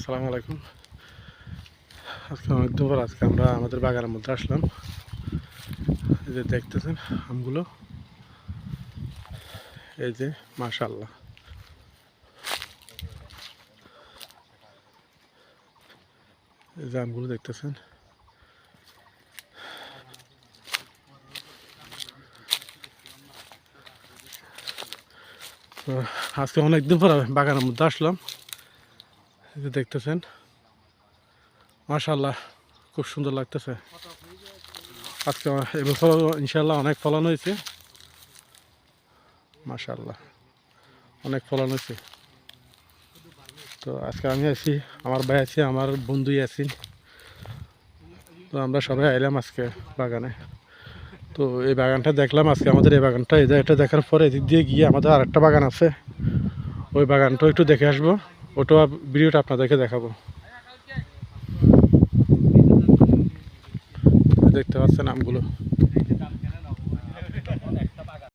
আসসালামু আলাইকুম। আজকে অনেকদিন পর আজকে আমরা আমাদের বাগানের মধ্যে আসলাম। এই যে দেখতেছেন আমগুলো, এই যে মাশাআল্লাহ, এই যে আমগুলো দেখতেছেন। তো আজকে অনেকদিন পর বাগানের মধ্যে আসলাম। এই যে দেখতেছেন মাশাআল্লাহ, খুব সুন্দর লাগতেছে। আজকে এবছর ইনশাআল্লাহ অনেক ফলন হয়েছে, মাশাআল্লাহ অনেক ফলন হয়েছে। তো আজকে আমি আছি, আমার ভাই আছে, আমার বন্ধুই আছি। তো আমরা সবাই আইলাম আজকে বাগানে। তো এই বাগানটা দেখলাম আজকে, আমাদের এই বাগানটা, এটা দেখার পরে এদিক দিয়ে গিয়ে আমাদের আরেকটা বাগান আছে, ওই বাগানটাও একটু দেখে আসবো। ওটা ভিডিওটা আপনাদেরকে দেখাবো। দেখতে পাচ্ছেন আমগুলো।